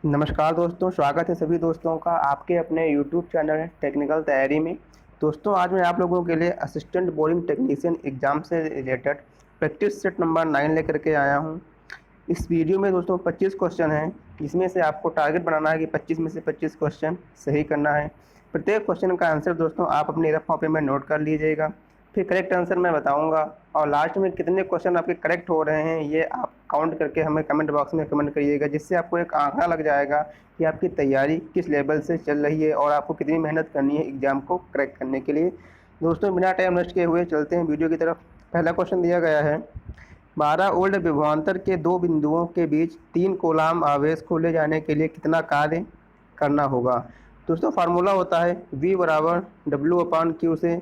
नमस्कार दोस्तों, स्वागत है सभी दोस्तों का आपके अपने यूट्यूब चैनल है टेक्निकल तैयारी में। दोस्तों आज मैं आप लोगों के लिए असिस्टेंट बोरिंग टेक्नीशियन एग्ज़ाम से रिलेटेड प्रैक्टिस सेट नंबर 9 लेकर के आया हूं। इस वीडियो में दोस्तों 25 क्वेश्चन हैं, जिसमें से आपको टारगेट बनाना है कि 25 में से 25 क्वेश्चन सही करना है। प्रत्येक क्वेश्चन का आंसर दोस्तों आप अपनी रफ कॉपी में नोट कर लीजिएगा। फिर करेक्ट आंसर मैं बताऊंगा और लास्ट में कितने क्वेश्चन आपके करेक्ट हो रहे हैं ये आप काउंट करके हमें कमेंट बॉक्स में कमेंट करिएगा, जिससे आपको एक आंकड़ा लग जाएगा कि आपकी तैयारी किस लेवल से चल रही है और आपको कितनी मेहनत करनी है एग्ज़ाम को क्रैक करने के लिए। दोस्तों बिना टाइम वेस्ट किए हुए चलते हैं वीडियो की तरफ। पहला क्वेश्चन दिया गया है, 12 वोल्ट विभवांतर के दो बिंदुओं के बीच 3 कूलाम आवेश को ले जाने के लिए कितना कार्य करना होगा। दोस्तों फार्मूला होता है V बराबर W/Q से।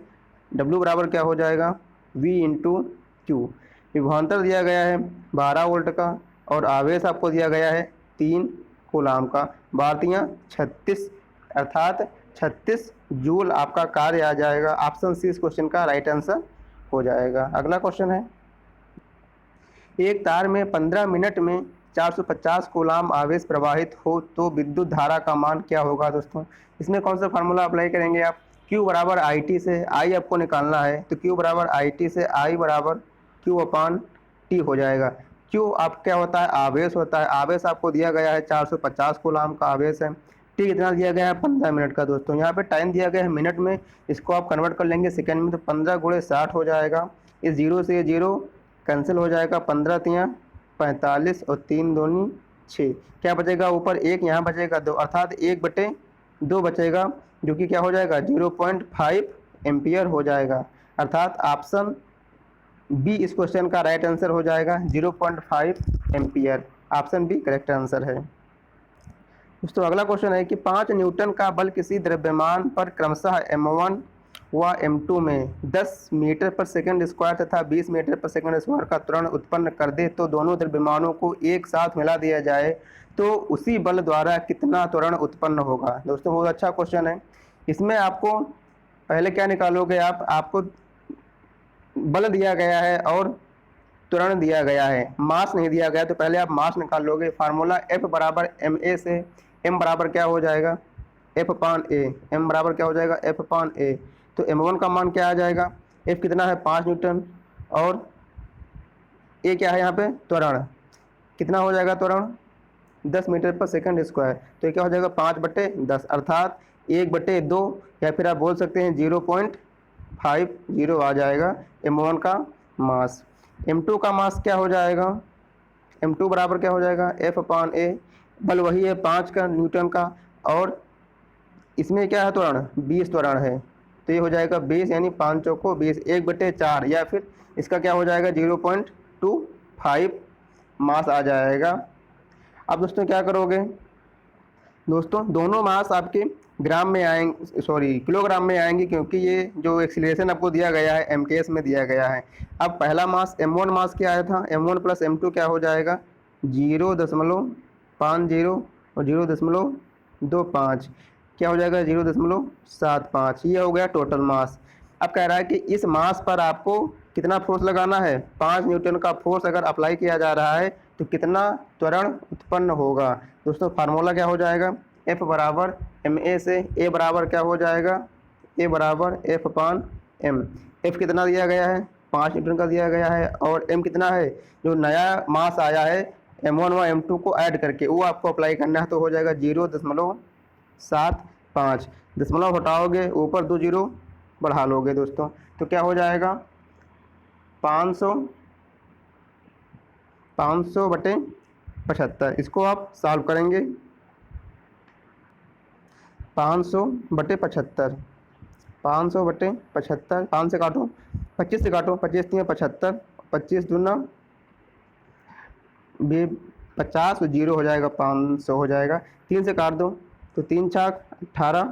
W बराबर क्या हो जाएगा, V इंटू क्यू। विभवांतर दिया गया है 12 वोल्ट का और आवेश आपको दिया गया है 3 कूलाम का। बातियाँ 36 अर्थात 36 जूल आपका कार्य आ जाएगा। ऑप्शन सी इस क्वेश्चन का राइट आंसर हो जाएगा। अगला क्वेश्चन है, एक तार में 15 मिनट में 450 कूलाम आवेश प्रवाहित हो तो विद्युत धारा का मान क्या होगा। दोस्तों इसमें कौन सा फार्मूला अप्लाई करेंगे आप, Q बराबर आई टी से आई आपको निकालना है, तो Q बराबर आई टी से आई बराबर Q/T हो जाएगा। Q आप क्या होता है, आवेश होता है। आवेश आपको दिया गया है 450 कूलाम का आवेश है। T कितना दिया गया है, 15 मिनट का। दोस्तों यहाँ पे टाइम दिया गया है मिनट में, इसको आप कन्वर्ट कर लेंगे सेकेंड में, तो 15 गुणे 60 हो जाएगा। इस जीरो से ये जीरो कैंसिल हो जाएगा, 15 तियाँ 45 और 3 दूनी 6। क्या बचेगा, ऊपर 1 यहाँ बचेगा 2, अर्थात 1/2 बचेगा, जो कि क्या हो जाएगा 0.5 एम्पियर हो जाएगा। अर्थात ऑप्शन बी इस क्वेश्चन का राइट आंसर हो जाएगा, 0.5 ampere. Option B correct answer है। दोस्तों अगला क्वेश्चन है कि 5 न्यूटन का बल किसी द्रव्यमान पर क्रमशः m1 व m2 में 10 मीटर पर सेकंड स्क्वायर तथा 20 मीटर पर सेकंड स्क्वायर का त्वरण उत्पन्न कर दे, तो दोनों द्रव्यमानों को एक साथ मिला दिया जाए तो उसी बल द्वारा कितना त्वरण उत्पन्न होगा। दोस्तों बहुत अच्छा क्वेश्चन है। इसमें आपको पहले क्या निकालोगे, आपको बल दिया गया है और त्वरण दिया गया है, मास नहीं दिया गया, तो पहले आप मास निकाल लोगे। फार्मूला F बराबर ma से। M बराबर क्या हो जाएगा, F/A। M बराबर क्या हो जाएगा, F/A। तो m1 का मान क्या आ जाएगा, F कितना है 5 न्यूटन और A क्या है यहाँ पे त्वरण, कितना हो जाएगा त्वरण 10 मीटर पर सेकंड स्क्वायर। तो ये क्या हो जाएगा 5/10 अर्थात 1/2, या फिर आप बोल सकते हैं 0.50 आ जाएगा m1 का मास। m2 का मास क्या हो जाएगा, m2 बराबर क्या हो जाएगा F/A। बल वही है 5 का न्यूटन का और इसमें क्या है त्वरण 20 त्वरण है, तो ये हो जाएगा 20 यानी 5 चौको 20, 1/4, या फिर इसका क्या हो जाएगा 0.25 मास आ जाएगा। अब दोस्तों क्या करोगे, दोस्तों दोनों मास आपके ग्राम में आएंगे, सॉरी किलोग्राम में आएंगे, क्योंकि ये जो एक्सीलरेशन आपको दिया गया है MKS में दिया गया है। अब पहला मास m1 मास क्या आया था, m1 प्लस m2 क्या हो जाएगा 0.50 और 0.25, क्या हो जाएगा 0.75। ये हो गया टोटल मास। अब कह रहा है कि इस मास पर आपको कितना फोर्स लगाना है, 5 न्यूटन का फोर्स अगर अप्लाई किया जा रहा है तो कितना त्वरण उत्पन्न होगा। दोस्तों फार्मूला क्या हो जाएगा, F बराबर ma से। A बराबर क्या हो जाएगा, A बराबर F/m। F कितना दिया गया है 5 न्यूटन का दिया गया है और m कितना है, जो नया मास आया है m1 व m2 को ऐड करके वो आपको अप्लाई करना है, तो हो जाएगा 0.75। दशमलव हटाओगे ऊपर 2 जीरो बढ़ा लोगे दोस्तों, तो क्या हो जाएगा 500/75। इसको आप सॉल्व करेंगे, 500/75, 500/75, 5 से काटो 25 से काटो, 25 3 75, 25 दूना 50 और 0 हो जाएगा 500 हो जाएगा। 3 से काट दो तो 3 छाक 18,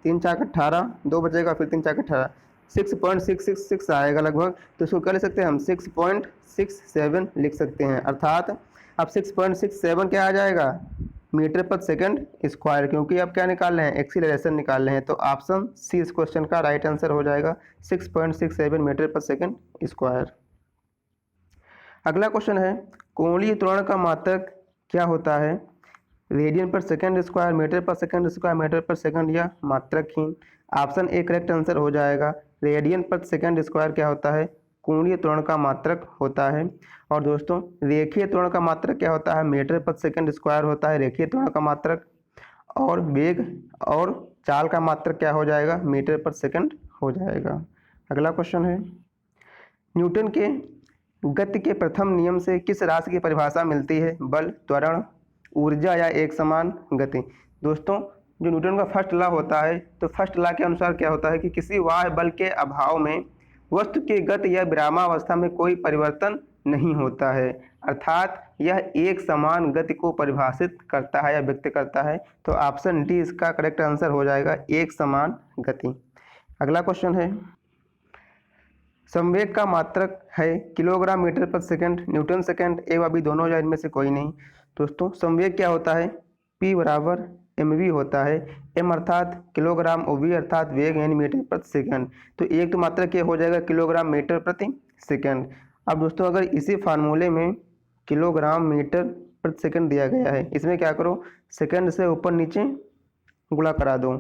3 छाक 18, 2 बचेगा, फिर 3 छाक 18, 6.666 आएगा लगभग। तो इसको क्या लिख सकते हैं हम 6.67 लिख सकते हैं, अर्थात अब 6.67 क्या आ जाएगा मीटर पर सेकंड स्क्वायर, क्योंकि आप क्या निकाल रहे हैं एक्सीलरेशन निकाल रहे हैं। तो ऑप्शन सी इस क्वेश्चन का राइट आंसर हो जाएगा 6.67 मीटर पर सेकंड स्क्वायर। अगला क्वेश्चन है, कोणीय त्वरण का मात्रक क्या होता है। रेडियन पर सेकंड स्क्वायर, मीटर पर सेकंड स्क्वायर, मीटर पर सेकंड या मात्रकहीन। ऑप्शन ए करेक्ट आंसर हो जाएगा। रेडियन पर सेकंड स्क्वायर क्या होता है? कोणीय त्वरण का मात्रक होता है। और दोस्तों रेखीय त्वरण का मात्रक क्या होता है? मीटर पर सेकंड स्क्वायर होता है रेखीय त्वरण का मात्रक। और वेग और चाल का मात्रक क्या हो जाएगा? मीटर पर सेकंड हो जाएगा। अगला क्वेश्चन है, न्यूटन के गति के प्रथम नियम से किस राशि की परिभाषा मिलती है? बल, त्वरण, ऊर्जा या एक समान गति। दोस्तों जो न्यूटन का फर्स्ट लॉ होता है, तो फर्स्ट लॉ के अनुसार क्या होता है कि किसी बाह्य बल के अभाव में वस्तु की गति या विरामावस्था में कोई परिवर्तन नहीं होता है, अर्थात यह एक समान गति को परिभाषित करता है या व्यक्त करता है। तो ऑप्शन डी इसका करेक्ट आंसर हो जाएगा, एक समान गति। अगला क्वेश्चन है, संवेग का मात्रक है किलोग्राम मीटर पर सेकंड, न्यूटन सेकंड, ए व बी दोनों या इनमें से कोई नहीं। दोस्तों संवेग क्या होता है? P बराबर mv होता है। m अर्थात किलोग्राम और v अर्थात वेग यानी मीटर प्रति सेकंड। तो एक तो मात्रक क्या हो जाएगा? किलोग्राम मीटर प्रति सेकंड। अब दोस्तों अगर इसी फार्मूले में किलोग्राम मीटर प्रति सेकंड दिया गया है, इसमें क्या करो, सेकंड से ऊपर नीचे गुणा करा दो,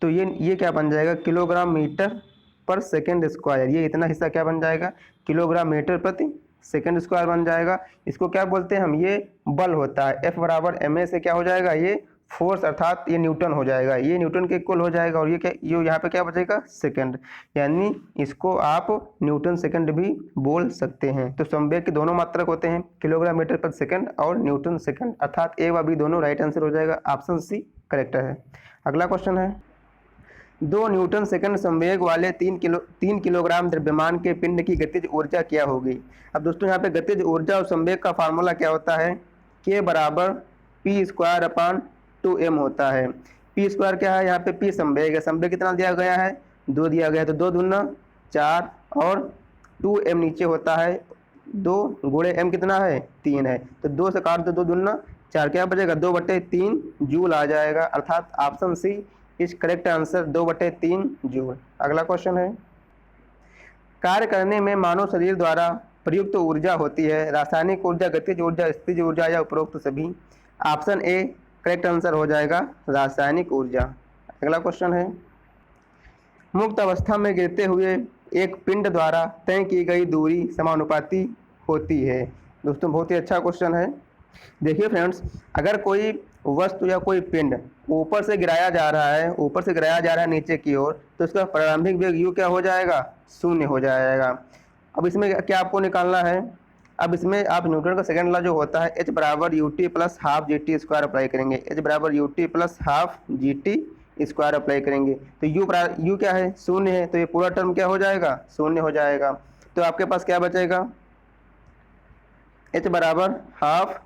तो ये क्या बन जाएगा? किलोग्राम मीटर पर सेकंड स्क्वायर। ये इतना हिस्सा क्या बन जाएगा? किलोग्राम मीटर प्रति सेकंड स्क्वायर बन जाएगा। इसको क्या बोलते हैं हम? ये बल होता है। F बराबर ma से क्या हो जाएगा? ये फोर्स अर्थात ये न्यूटन हो जाएगा। ये न्यूटन के इक्वल हो जाएगा। और ये क्या, ये यहाँ पे क्या बचेगा? सेकंड, यानी इसको आप न्यूटन सेकंड भी बोल सकते हैं। तो संवेग के दोनों मात्रक होते हैं, किलोग्राम मीटर पर सेकंड और न्यूटन सेकंड, अर्थात ए व बी दोनों राइट आंसर हो जाएगा। ऑप्शन सी करेक्ट है। अगला क्वेश्चन है, 2 न्यूटन सेकंड संवेग वाले 3 किलोग्राम द्रव्यमान के पिंड की गतिज ऊर्जा क्या होगी? अब दोस्तों यहाँ पे गतिज ऊर्जा और संवेग का फार्मूला क्या होता है? K बराबर पी स्क्वायर अपान 2m होता है। पी स्क्वायर क्या है? यहाँ पे p संवेग है। संवेग कितना दिया गया है? 2 दिया गया है, तो 2 दूना 4 और 2m नीचे होता है, 2 गुणे m कितना है? 3 है। तो 2 से काट दो, 2 दूना 4, क्या बचेगा? 2/3 जूल आ जाएगा, अर्थात option C is correct answer, 2/3 joule. अगला क्वेश्चन है, कार्य करने में मानव शरीर द्वारा प्रयुक्त ऊर्जा होती है रासायनिक ऊर्जा, गतिज ऊर्जा, स्थितिज ऊर्जा या उपरोक्त सभी। ऑप्शन ए करेक्ट आंसर हो जाएगा, रासायनिक ऊर्जा। अगला क्वेश्चन है, मुक्त अवस्था में गिरते हुए एक पिंड द्वारा तय की गई दूरी समानुपाती होती है। दोस्तों बहुत ही अच्छा क्वेश्चन है। देखिए फ्रेंड्स, अगर कोई वस्तु या कोई पिंड ऊपर से गिराया जा रहा है, ऊपर से गिराया जा रहा है नीचे की ओर, तो इसका प्रारंभिक वेग u क्या हो जाएगा? 0 हो जाएगा। अब इसमें क्या आपको निकालना है? अब इसमें आप न्यूटन का सेकंड लॉ जो होता है, h बराबर ut plus half G T square apply करेंगे। h बराबर ut plus half G T square apply करेंगे, तो u क्या है? 0 है, तो ये पूरा टर्म क्या हो जाएगा? 0 हो जाएगा। तो आपके पास क्या बचेगा? h बराबर हाफ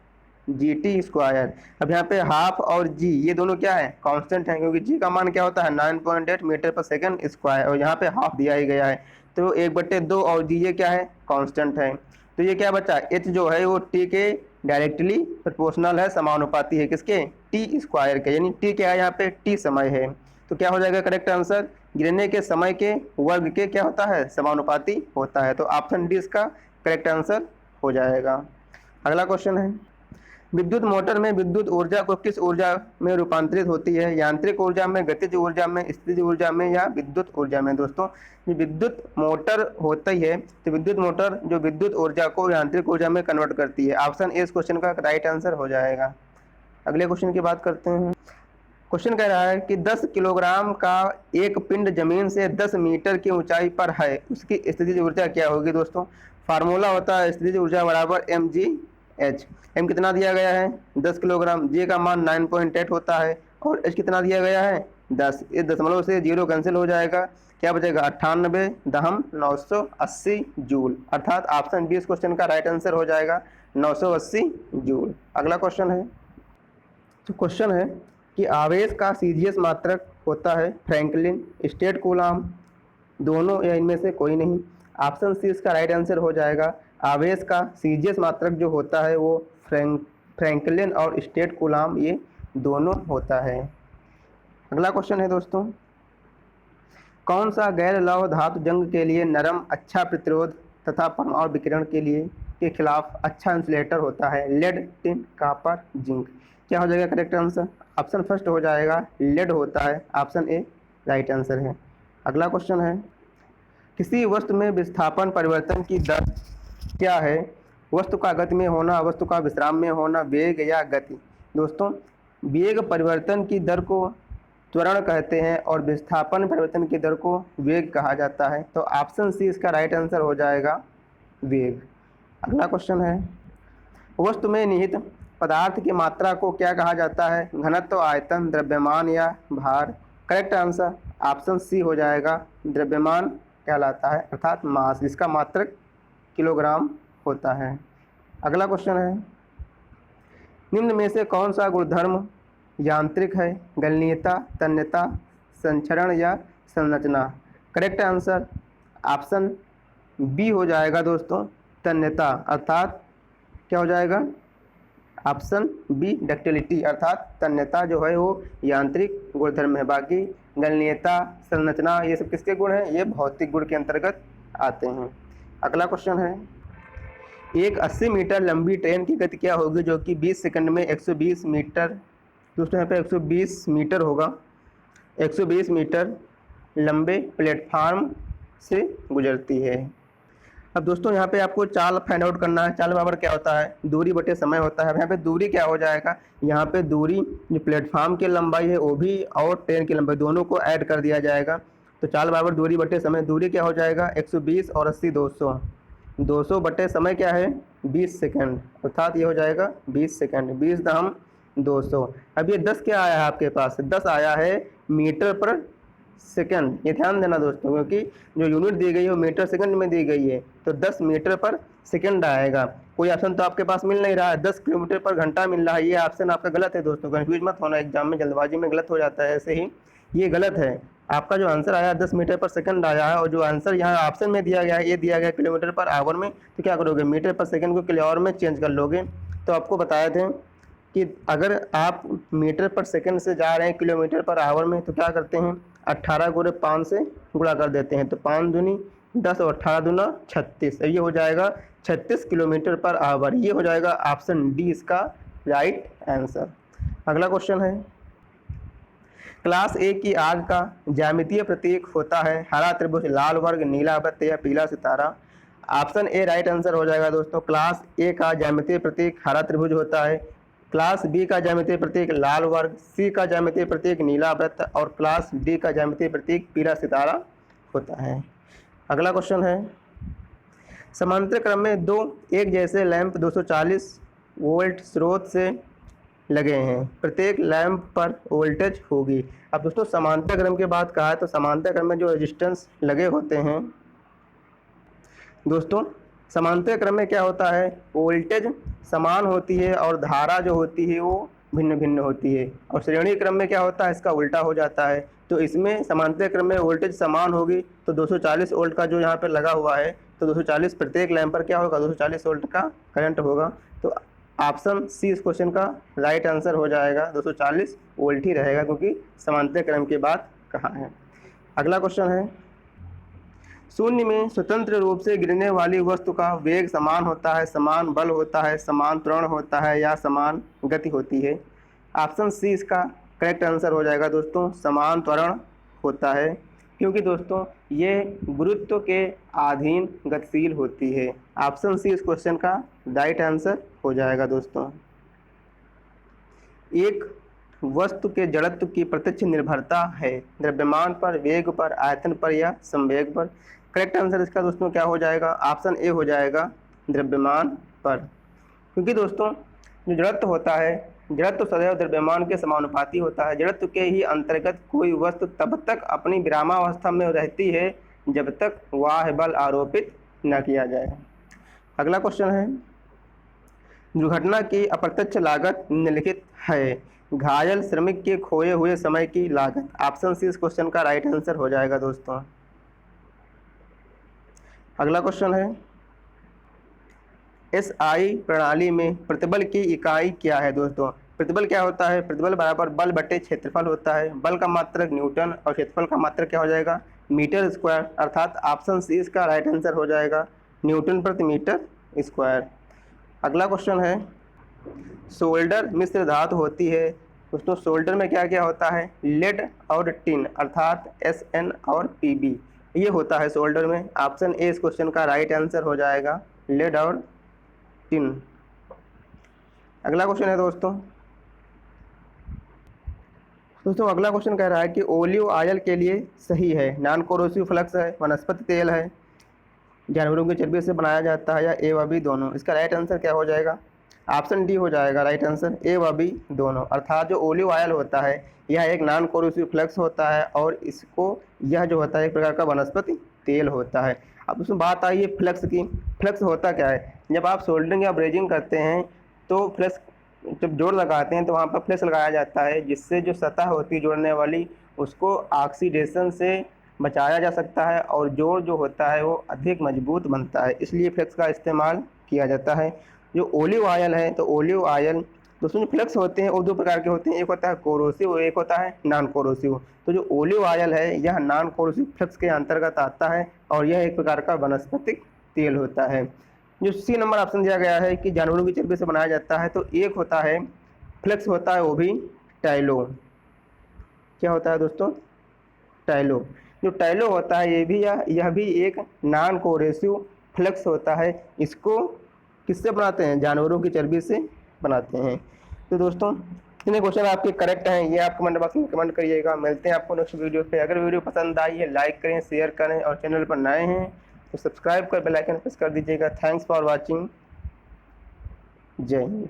जी टी स्क्वायर। अब यहाँ पे हाफ और जी ये दोनों क्या है? कांस्टेंट है, क्योंकि जी का मान क्या होता है? 9.8 मीटर पर सेकंड स्क्वायर, और यहाँ पे हाफ दिया ही गया है, तो 1/2 और जी ये क्या है? कांस्टेंट है। तो ये क्या बचा? एच जो है वो टी के डायरेक्टली प्रोपोर्शनल है, समानुपाती है किसके? टी स्क्वायर के, यानी टी क्या है? यहाँ पे टी समय है। तो क्या हो जाएगा करेक्ट आंसर? गिरने के समय के वर्ग के क्या होता है? समानुपाती होता है। तो ऑप्शन डी इसका करेक्ट आंसर हो जाएगा। अगला क्वेश्चन है, विद्युत मोटर में विद्युत ऊर्जा को किस ऊर्जा में रूपांतरित होती है? यांत्रिक ऊर्जा में, गतिज ऊर्जा में, स्थितिज ऊर्जा में या विद्युत ऊर्जा में? दोस्तों विद्युत मोटर होता ही है, तो विद्युत मोटर जो विद्युत ऊर्जा को यांत्रिक ऊर्जा में कन्वर्ट करती है। ऑप्शन ए इस क्वेश्चन का राइट आंसर हो जाएगा। अगले क्वेश्चन की बात करते हैं। क्वेश्चन कह रहा है कि 10 किलोग्राम का एक पिंड जमीन से 10 मीटर की ऊंचाई पर है, उसकी स्थितिज ऊर्जा क्या होगी? दोस्तों फार्मूला होता है स्थितिज ऊर्जा बराबर mgh। m कितना दिया गया है? 10 किलोग्राम, j का मान 9.8 होता है, और h कितना दिया गया है? 10। इस दशमलव से 0 कैंसिल हो जाएगा, क्या बचेगा? 98.980 जूल, अर्थात ऑप्शन बी इस क्वेश्चन का राइट आंसर हो जाएगा, 980 जूल। अगला क्वेश्चन है, तो क्वेश्चन है कि आवेश का सीजीएस मात्रक होता है फ्रैंकलिन, स्टेट कूलाम, दोनों या इनमें से कोई नहीं। ऑप्शन सी इसका राइट आंसर हो जाएगा। आवेश का सीजीएस मात्रक जो होता है वो फ्रैंकलिन और स्टेट कूलाम, ये दोनों होता है। अगला क्वेश्चन है दोस्तों, कौन सा गैर लौह धातु जंग के लिए नरम, अच्छा प्रतिरोध तथा परमाणु विकिरण के खिलाफ अच्छा इंसुलेटर होता है? Lead, tin, copper, zinc. क्या हो जाएगा करेक्ट आंसर? ऑप्शन फर्स्ट हो जाएगा लेड होता है, ऑप्शन ए राइट आंसर है। अगला क्वेश्चन है, किसी वस्तु में विस्थापन परिवर्तन की दर क्या है? वस्तु का गति में होना, वस्तु का विश्राम में होना, वेग या गति? दोस्तों, वेग परिवर्तन की दर को त्वरण कहते हैं और विस्थापन परिवर्तन की दर को वेग कहा जाता है। तो ऑप्शन सी इसका राइट आंसर हो जाएगा वेग। अगला क्वेश्चन है, वस्तु में निहित पदार्थ की मात्रा को क्या कहा जाता है? घनत्व, आयतन, द्रव्यमान या भार? करेक्ट आंसर ऑप्शन सी हो जाएगा द्रव्यमान कहलाता है, अर्थात मास, इसका मात्रक किलोग्राम होता है। अगला क्वेश्चन है, निम्न में से कौन सा गुणधर्म यांत्रिक है? गलनीयता, तन्यता, संचरण या संरचना? करेक्ट आंसर ऑप्शन बी हो जाएगा दोस्तों तन्यता, अर्थात क्या हो जाएगा? ऑप्शन बी डक्टिलिटी, अर्थात तन्यता जो है वो यांत्रिक गुणधर्म है। बाकी गलनीयता, संरचना ये सब किसके गुण हैं? ये भौतिक गुण के अंतर्गत आते हैं। अगला क्वेश्चन है, एक 80 मीटर लंबी ट्रेन की गति क्या होगी जो कि 20 सेकंड में 120 मीटर, दोस्तों यहाँ पे 120 मीटर होगा, 120 मीटर लंबे प्लेटफार्म से गुजरती है। अब दोस्तों यहाँ पे आपको चाल फाइंड आउट करना है। चाल बराबर क्या होता है? दूरी बटे समय होता है। यहाँ पे दूरी क्या हो जाएगा? यहाँ पे दूरी जो प्लेटफार्म की लंबाई है वो भी और ट्रेन की लंबाई दोनों को ऐड कर दिया जाएगा। तो चाल बराबर दूरी बटे समय, दूरी क्या हो जाएगा? 120 और 80 200, 200 बटे समय क्या है? 20 सेकंड, अर्थात ये हो जाएगा 20 सेकंड, 20 दहम 200। अब ये 10 क्या आया है आपके पास? 10 आया है मीटर पर सेकंड। ये ध्यान देना दोस्तों, क्योंकि जो यूनिट दी गई है वो मीटर सेकंड में दी गई है, तो 10 मीटर पर सेकंड आएगा। कोई ऑप्शन तो आपके पास मिल नहीं रहा है, 10 किलोमीटर पर घंटा मिल रहा है, ये ऑप्शन आपका गलत है दोस्तों। कन्फ्यूज मत होना, एग्जाम में जल्दबाजी में गलत हो जाता है, ऐसे ही ये गलत है। आपका जो आंसर आया 10 मीटर पर सेकंड आया है, और जो आंसर यहाँ ऑप्शन में दिया गया है ये दिया गया किलोमीटर पर आवर में, तो क्या करोगे? मीटर पर सेकंड को किलो आवर में चेंज कर लोगे। तो आपको बताए थे कि अगर आप मीटर पर सेकंड से जा रहे हैं किलोमीटर पर आवर में, तो क्या करते हैं? 18 गुणे 5 से गुणा कर देते हैं, तो 5 दूनी 10 और 18 दूना 36, ये हो जाएगा 36 किलोमीटर पर आवर। ये हो जाएगा ऑप्शन डी इसका राइट आंसर। अगला क्वेश्चन है, क्लास ए की आग का ज्यामितीय प्रतीक होता है हरा त्रिभुज, लाल वर्ग, नीला वृत्त या पीला सितारा? ऑप्शन ए राइट आंसर हो जाएगा दोस्तों। क्लास ए का ज्यामितीय प्रतीक हरा त्रिभुज होता है, क्लास बी का ज्यामितीय प्रतीक लाल वर्ग, सी का ज्यामितीय प्रतीक नीला वृत्त और क्लास डी का ज्यामितीय प्रतीक पीला सितारा होता है। अगला क्वेश्चन है, समांतर क्रम में दो एक जैसे लैंप 240 वोल्ट स्रोत से लगे हैं, प्रत्येक लैंप पर वोल्टेज होगी। अब दोस्तों समांतर क्रम की बात कहा है तो समांतर क्रम में जो रेजिस्टेंस लगे होते हैं दोस्तों, समांतर क्रम में क्या होता है? वोल्टेज समान होती है और धारा जो होती है वो भिन्न भिन्न होती है। और श्रेणी क्रम में क्या होता है? इसका उल्टा हो जाता है। तो इसमें समांतर क्रम में वोल्टेज समान होगी, तो 240 वोल्ट का जो यहाँ पर लगा हुआ है, तो 240 प्रत्येक लैंप पर क्या होगा? 240 वोल्ट का करंट होगा। तो ऑप्शन सी इस क्वेश्चन का राइट आंसर हो जाएगा, 240 वोल्ट ही रहेगा, क्योंकि समांतर क्रम की बात कहाँ है। अगला क्वेश्चन है, शून्य में स्वतंत्र रूप से गिरने वाली वस्तु का वेग समान होता है, समान बल होता है, समान त्वरण होता है या समान गति होती है? ऑप्शन सी इसका करेक्ट आंसर हो जाएगा दोस्तों, समान त्वरण होता है, क्योंकि दोस्तों ये गुरुत्व के अधीन गतिशील होती है। ऑप्शन सी इस क्वेश्चन का राइट आंसर हो जाएगा दोस्तों। एक वस्तु के जड़त्व की प्रत्यक्ष निर्भरता है द्रव्यमान पर, वेग पर, आयतन पर या संवेग पर? करेक्ट आंसर इसका दोस्तों क्या हो जाएगा? ऑप्शन ए हो जाएगा द्रव्यमान पर, क्योंकि दोस्तों जो जड़त्व होता है, जड़त्व सदैव द्रव्यमान के समानुपाती होता है। जड़त्व के ही अंतर्गत कोई वस्तु तब तक अपनी विरामावस्था में रहती है जब तक बाह्य बल आरोपित न किया जाए। अगला क्वेश्चन है, दुर्घटना की अप्रत्यक्ष लागत निम्नलिखित है, घायल श्रमिक के खोए हुए समय की लागत? ऑप्शन सी इस क्वेश्चन का राइट आंसर हो जाएगा दोस्तों। अगला क्वेश्चन है, एसआई प्रणाली में प्रतिबल की इकाई क्या है दोस्तों? प्रतिबल क्या होता है? प्रतिबल बराबर बल बटे क्षेत्रफल होता है। बल का मात्रक न्यूटन और क्षेत्रफल का मात्रक क्या हो जाएगा? मीटर स्क्वायर, अर्थात ऑप्शन सी इसका राइट आंसर हो जाएगा, न्यूटन प्रति मीटर स्क्वायर। अगला क्वेश्चन है, सोल्डर मिश्र धातु होती है। दोस्तों सोल्डर में क्या क्या होता है, लेड और टिन अर्थात Sn और Pb, ये होता है सोल्डर में। ऑप्शन ए इस क्वेश्चन का राइट आंसर हो जाएगा, लेड और टिन। अगला क्वेश्चन है दोस्तों अगला क्वेश्चन कह रहा है कि ओलिव ऑयल के लिए सही है, नॉन कोरोसिव फ्लक्स है, वनस्पति तेल है, जानवरों की चर्बी से बनाया जाता है, या ए व बी दोनों। इसका राइट आंसर क्या हो जाएगा, ऑप्शन डी हो जाएगा राइट आंसर, ए व बी दोनों। अर्थात जो ओलिव ऑयल होता है यह एक नॉन कोरोसिव फ्लक्स होता है और इसको यह जो होता है एक प्रकार का वनस्पति तेल होता है। अब उसमें बात आई है फ्लक्स की। फ्लक्स होता क्या है, जब आप सोल्डरिंग या ब्रेजिंग करते हैं तो फ्लक्स, जब जोड़ लगाते हैं तो वहाँ पर फ्लक्स लगाया जाता है, जिससे जो सतह होती है जोड़ने वाली उसको ऑक्सीडेशन से बचाया जा सकता है और जोड़ जो होता है वो अधिक मजबूत बनता है, इसलिए फ्लक्स का इस्तेमाल किया जाता है। जो ओलिव ऑयल है तो ओलिव ऑयल दोस्तों जो फ्लक्स होते हैं वो दो प्रकार के होते हैं, एक होता है कोरोसिव और एक होता है नॉन कोरोसिव। तो जो ओलिव ऑयल है यह नॉन कोरोसिव फ्लक्स के अंतर्गत आता है और यह एक प्रकार का वनस्पतिक तेल होता है। जो सी नंबर ऑप्शन दिया गया है कि जानवरों की चर्बी से बनाया जाता है, तो एक होता है फ्लक्स होता है वो भी टाइलो। क्या होता है दोस्तों, टाइलो। जो टाइलो होता है यह भी एक नॉन कोरेसिव फ्लक्स होता है। इसको किससे बनाते हैं, जानवरों की चर्बी से बनाते हैं। तो दोस्तों कितने क्वेश्चन आपके करेक्ट हैं ये आप कमेंट बॉक्स में कमेंट करिएगा। मिलते हैं आपको नेक्स्ट वीडियो पे। अगर वीडियो पसंद आई है लाइक करें, शेयर करें और चैनल पर नए हैं तो सब्सक्राइब कर बेल आइकन प्रेस कर दीजिएगा। Thanks for watching. जय हिंद।